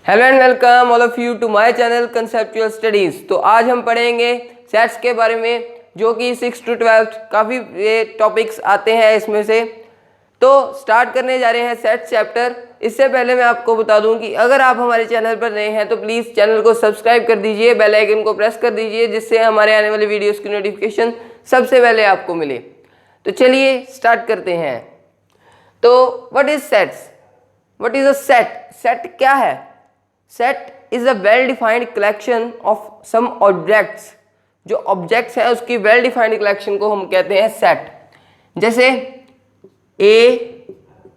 Hello and welcome all of you to my channel conceptual studies. तो आज हम पढ़ेंगे सेट्स के बारे में, जो कि 6 to 12 काफ़ी टॉपिक्स आते हैं इसमें से। तो स्टार्ट करने जा रहे हैं सेट्स चैप्टर। इससे पहले मैं आपको बता दूं कि अगर आप हमारे चैनल पर नए हैं तो प्लीज़ चैनल को सब्सक्राइब कर दीजिए, बेल आइकन को प्रेस कर दीजिए, जिससे हमारे आने वाले वीडियोज़ की नोटिफिकेशन सबसे पहले आपको मिले। तो चलिए स्टार्ट करते हैं। तो what is sets? What is a set? Set क्या है? Set is a well defined collection of some objects. जो ऑब्जेक्ट्स हैं उसकी वेल डिफाइंड कलेक्शन को हम कहते हैं सेट। जैसे ए,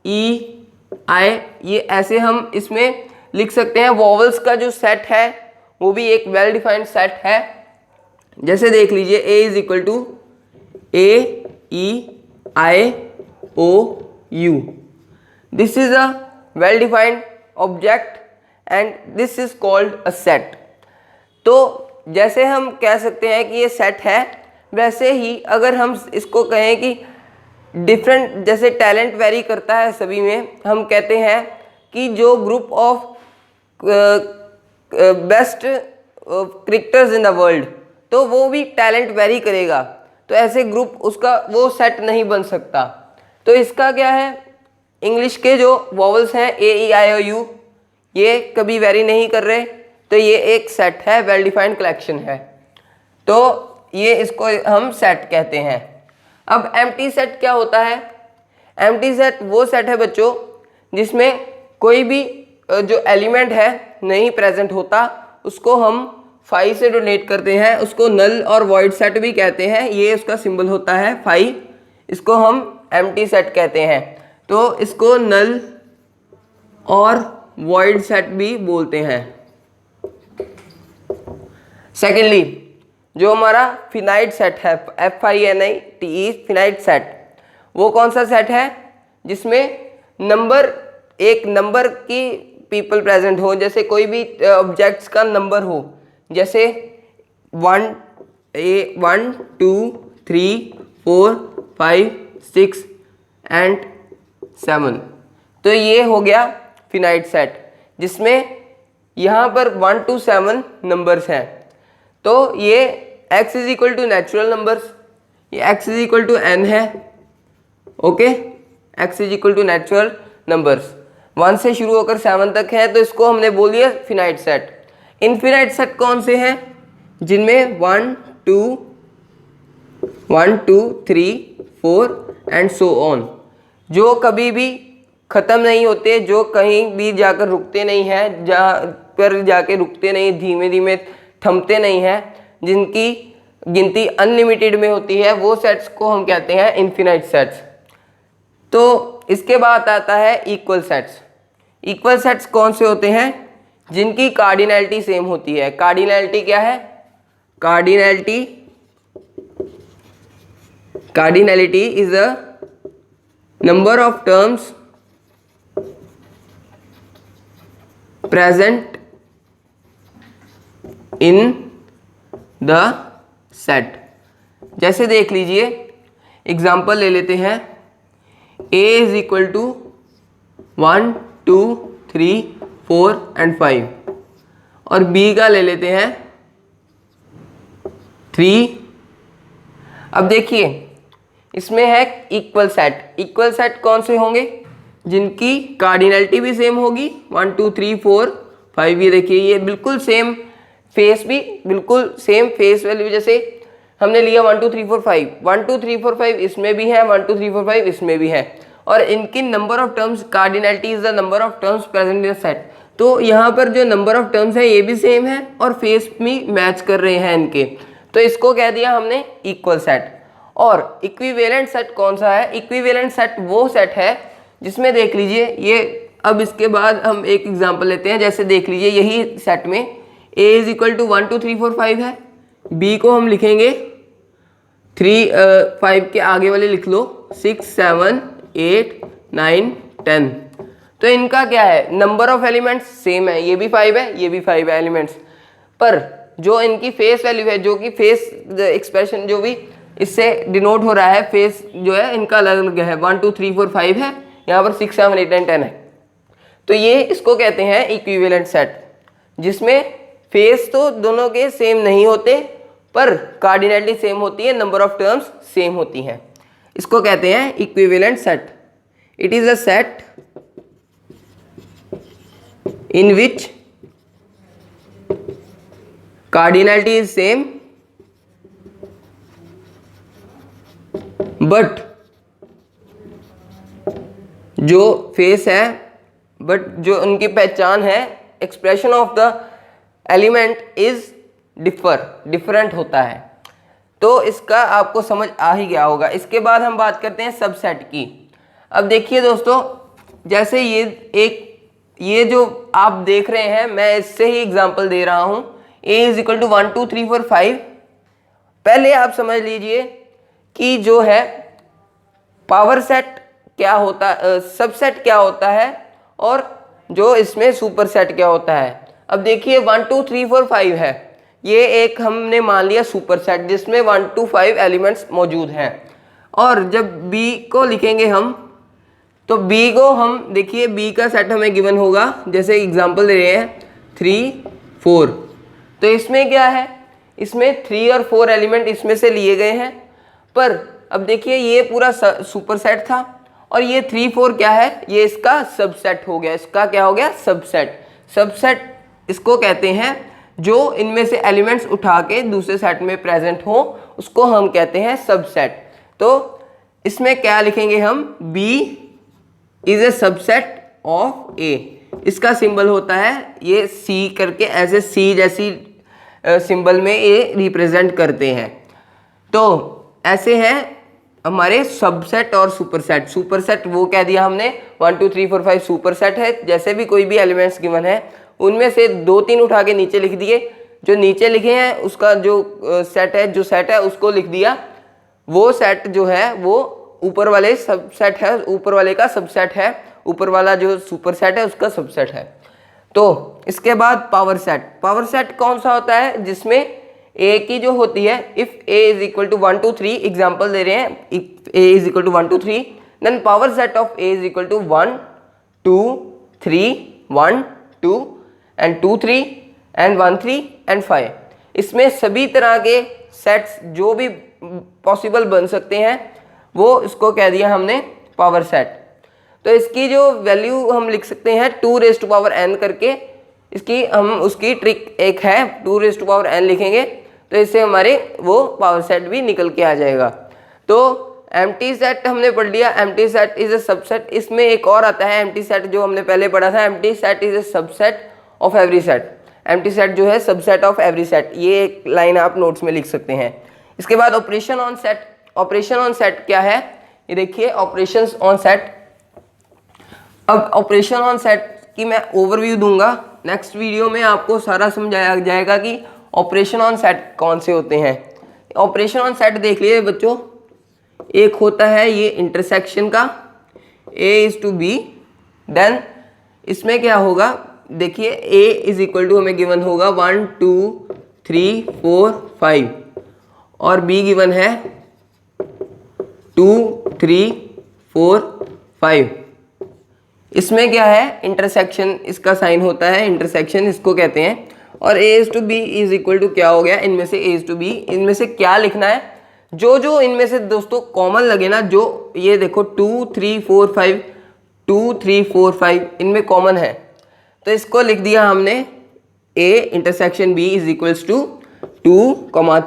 ई, आई, ये ऐसे हम इसमें लिख सकते हैं। वॉवल्स का जो सेट है वो भी एक वेल डिफाइंड सेट है। जैसे देख लीजिए, A is equal to A, E, I, O, U. This is a well defined object and this is called a set. तो जैसे हम कह सकते हैं कि ये सेट है, वैसे ही अगर हम इसको कहें कि डिफरेंट, जैसे टैलेंट वेरी करता है सभी में, हम कहते हैं कि जो group of best cricketers in the world, तो वो भी टैलेंट वेरी करेगा। तो ऐसे ग्रुप उसका वो सेट नहीं बन सकता। तो इसका क्या है, इंग्लिश के जो वॉवल्स हैं ए, ई, आई और यू, ये कभी वेरी नहीं कर रहे, तो ये एक सेट है, वेल डिफाइंड कलेक्शन है। तो ये इसको हम सेट कहते हैं। अब एम्प्टी सेट क्या होता है? एम्प्टी सेट वो सेट है बच्चों जिसमें कोई भी जो एलिमेंट है नहीं प्रेजेंट होता, उसको हम 5 से डोनेट करते हैं। उसको नल और वॉइड सेट भी कहते हैं। ये उसका सिंबल होता है 5, इसको हम एम्प्टी सेट कहते हैं। तो इसको नल और वॉइड सेट भी बोलते हैं। सेकेंडली, जो हमारा फिनाइट सेट है, FINITE, फिनाइट सेट, वो कौन सा सेट है? जिसमें एक नंबर की पीपल प्रेजेंट हो, जैसे कोई भी ऑब्जेक्ट्स का नंबर हो, जैसे 1 2 3 4 5 6 एंड 7। तो ये हो गया फिनाइट सेट, जिसमें यहाँ पर 1 to 7 नंबर्स हैं। तो ये x is equal to natural numbers, ये x is equal to n है। Okay, x is equal to natural numbers 1 से शुरू होकर 7 तक है, तो इसको हमने बोल दिया फिनाइट सेट। इनफिनाइट सेट कौन से हैं? जिनमें 1 2 3 4 एंड सो ऑन, जो कभी भी ख़त्म नहीं होते, जो कहीं भी जाकर रुकते नहीं हैं, जहाँ पर जाके रुकते नहीं, धीमे धीमे थमते नहीं हैं, जिनकी गिनती अनलिमिटेड में होती है, वो सेट्स को हम कहते हैं इनफिनाइट सेट्स। तो इसके बाद आता है इक्वल सेट्स। इक्वल सेट्स कौन से होते हैं? जिनकी कार्डिनैलिटी सेम होती है। कार्डिनैलिटी क्या है? Cardinality is the number of terms present in the set। जैसे देख लीजिए, एग्जाम्पल ले लेते हैं। a is equal to 1 2 3 4 and 5, और b का ले लेते हैं 3। अब देखिए, इसमें है इक्वल सेट। इक्वल सेट कौन से होंगे? जिनकी कार्डिनैलिटी भी सेम होगी, 1 2 3 4 5। ये देखिए, ये बिल्कुल सेम फेस, भी बिल्कुल सेम फेस वैल्यू। जैसे हमने लिया 1 2 3 4 5, 1 2 3 4 5 इसमें भी है, 1 2 3 4 5 इसमें भी है, और इनकी number of terms, cardinality is the number of terms present in set. तो यहाँ पर जो नंबर ऑफ टर्म्स है ये भी सेम है और फेस भी मैच कर रहे हैं इनके, तो इसको कह दिया हमने इक्वल सेट। और इक्विवेलेंट सेट कौन सा है? इक्विवेलेंट सेट वो सेट है जिसमें देख लीजिए, ये अब इसके बाद हम एक एग्जांपल लेते हैं। जैसे देख लीजिए, यही सेट में a इज इक्वल टू 1 2 3 4 5 है, b को हम लिखेंगे 5 के आगे वाले लिख लो 6 7 8 9 10। तो इनका क्या है? नंबर ऑफ एलिमेंट्स सेम है, ये भी 5 है, ये भी 5 है एलिमेंट्स, पर जो इनकी फेस वैल्यू है, जो कि फेस एक्सप्रेशन जो भी इससे डिनोट हो रहा है, फेस जो है इनका अलग अलग है। 1 2 3 4 5 है, यहाँ पर 6 7 8 9 10 है। तो ये इसको कहते हैं इक्विवेलेंट सेट, जिसमें फेस तो दोनों के सेम नहीं होते पर कार्डिनैलिटी सेम होती है, नंबर ऑफ टर्म्स सेम होती हैं। इसको कहते हैं equivalent set. It is a set in which cardinality is same but जो फेस है, बट जो उनकी पहचान है, expression of the element is different होता है। तो इसका आपको समझ आ ही गया होगा। इसके बाद हम बात करते हैं सबसेट की। अब देखिए दोस्तों, जैसे ये जो आप देख रहे हैं, मैं इससे ही एग्जांपल दे रहा हूं। a is equal to 1 2 3 4 5। पहले आप समझ लीजिए कि जो है पावर सेट क्या होता, सबसेट क्या होता है और जो इसमें सुपर सेट क्या होता है। अब देखिए 1 2 3 4 5 है, ये एक हमने मान लिया सुपर सेट जिसमें 1 to 5 एलिमेंट्स मौजूद हैं। और जब b को लिखेंगे हम, तो b को हम देखिए b का सेट हमें गिवन होगा, जैसे एग्जांपल दे रहे हैं 3 4। तो इसमें क्या है, इसमें 3 और 4 एलिमेंट इसमें से लिए गए हैं। पर अब देखिए ये पूरा सुपर सेट था और ये 3 4 क्या है, ये इसका सबसेट हो गया। इसका क्या हो गया, सबसेट। सबसेट इसको कहते हैं जो इनमें से एलिमेंट्स उठा के दूसरे सेट में प्रेजेंट हो, उसको हम कहते हैं सबसेट। तो इसमें क्या लिखेंगे हम, B is a subset of A। इसका सिंबल होता है ये C करके, ऐसे C जैसी सिंबल में ये रिप्रेजेंट करते हैं। तो ऐसे हैं हमारे सबसेट और सुपरसेट। सुपरसेट वो कह दिया हमने, 1 2 3 4 5 सुपरसेट है। जैसे भी कोई भी एलिमेंट्स गिवन है उनमें से 2 3 उठा के नीचे लिख दिए, जो नीचे लिखे हैं उसका जो सेट है, जो सेट है उसको लिख दिया। वो सेट जो है वो ऊपर वाले सबसेट है, ऊपर वाले का सबसेट है, ऊपर वाला जो सुपर सेट है उसका सबसेट है। तो इसके बाद पावर सेट। पावर सेट कौन सा होता है, जिसमें a की जो होती है, if a is equal to 1 2 3, example दे रहे हैं, if a is equal to 1 2 3 then power set of a is equal to 1 2 3 1 2 and 2 3 and 1 3 and 5। इसमें सभी तरह के सेट्स जो भी पॉसिबल बन सकते हैं वो इसको कह दिया हमने पावर सेट। तो इसकी जो वैल्यू हम लिख सकते हैं 2 रेज़ टू पावर n करके। इसकी हम उसकी ट्रिक एक है, 2 रेज़ टू पावर n लिखेंगे तो इससे हमारे वो पावर सेट भी निकल के आ जाएगा। तो एम्प्टी सेट हमने पढ़ लिया, empty set is a subset. इसमें एक और आता है एम्प्टी सेट जो हमने पहले पढ़ा था, empty set is a subset of every set. Empty set जो है सबसेट ऑफ एवरी सेट, ये एक लाइन आप नोट्स में लिख सकते हैं। इसके बाद operation on set. Operation on set क्या है, ये देखिए ऑपरेशंस ऑन सेट। अब ऑपरेशन ऑन सेट की मैं ओवरव्यू दूंगा, नेक्स्ट वीडियो में आपको सारा समझाया जाएगा कि ऑपरेशन ऑन सेट कौन से होते हैं। ऑपरेशन ऑन सेट देख लिए बच्चों, एक होता है ये इंटरसेक्शन का, A is to B। Then इसमें क्या होगा, देखिए A इज इक्वल टू हमें गिवन होगा 1 2 3 4 5 और B गिवन है 2 3 4 5। इसमें क्या है, इंटरसेक्शन इसका साइन होता है, इंटरसेक्शन इसको कहते हैं। और A is to B is equal to क्या हो गया, इनमें से A इज टू B, इनमें से क्या लिखना है, जो इनमें से दोस्तों कॉमन लगे ना, जो ये देखो 2 3 4 5 2 3 4 5 इनमें कॉमन है, तो इसको लिख दिया हमने A intersection B is equals to 2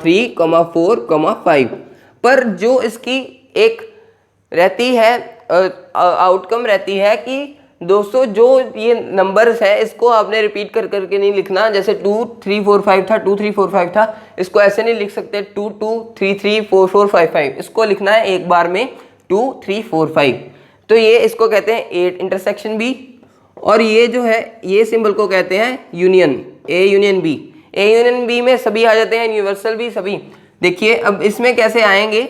3 4 5। पर जो इसकी एक रहती है आउटकम रहती है कि दोस्तों जो ये नंबर्स है इसको आपने रिपीट कर करके नहीं लिखना। जैसे 2 3 4 5 था, 2 3 4 5 था, इसको ऐसे नहीं लिख सकते 2 2 3 3 4 4 5 5। इसको लिखना है एक बार में 2 3 4 5। तो ये इसको कहते हैं A इंटरसेक्शन B। और ये जो है ये सिंबल को कहते हैं union, A union B। A union B में सभी आ जाते हैं, यूनिवर्सल भी सभी। देखिए अब इसमें कैसे आएंगे,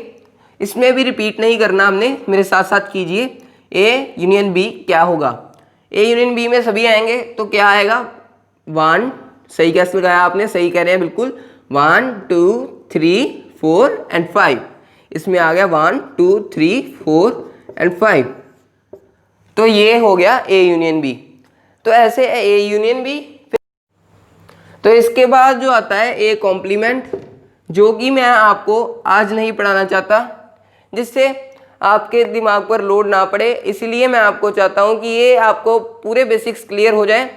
इसमें भी रिपीट नहीं करना हमने, मेरे साथ साथ कीजिए। A यूनियन B क्या होगा, A यूनियन B में सभी आएंगे तो क्या आएगा 1, सही कैसे लगाया आपने, सही कह रहे हैं बिल्कुल, 1 2 3 4 एंड 5। इसमें आ गया 1 2 3 4 एंड 5। तो ये हो गया A यूनियन B। तो ऐसे ए यूनियन भी। तो इसके बाद जो आता है ए कॉम्प्लीमेंट, जो कि मैं आपको आज नहीं पढ़ाना चाहता, जिससे आपके दिमाग पर लोड ना पड़े। इसलिए मैं आपको चाहता हूं कि ये आपको पूरे बेसिक्स क्लियर हो जाएं,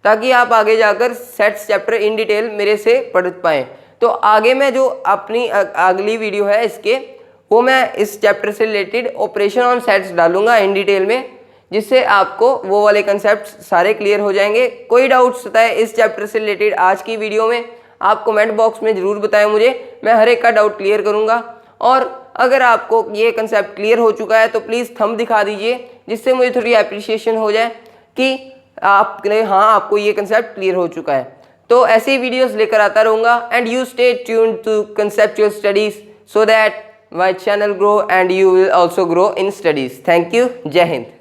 ताकि आप आगे जाकर सेट्स चैप्टर इन डिटेल मेरे से पढ़ पाएँ। तो आगे मैं जो अपनी अगली वीडियो है इसके, वो मैं इस चैप्टर से रिलेटेड ऑपरेशन ऑन सेट्स डालूंगा इन डिटेल में, जिससे आपको वो वाले कंसेप्ट सारे क्लियर हो जाएंगे। कोई डाउट्स होता है इस चैप्टर से रिलेटेड आज की वीडियो में, आप कमेंट बॉक्स में ज़रूर बताएं मुझे, मैं हर एक का डाउट क्लियर करूंगा। और अगर आपको ये कंसेप्ट क्लियर हो चुका है तो प्लीज़ थंब दिखा दीजिए, जिससे मुझे थोड़ी अप्रिशिएशन हो जाए कि आपने हाँ आपको ये कंसेप्ट क्लियर हो चुका है। तो ऐसे ही वीडियोस लेकर आता रहूँगा। And you stay tuned to conceptual studies so that my channel grow and you will also grow in studies. Thank you. Jai Hind.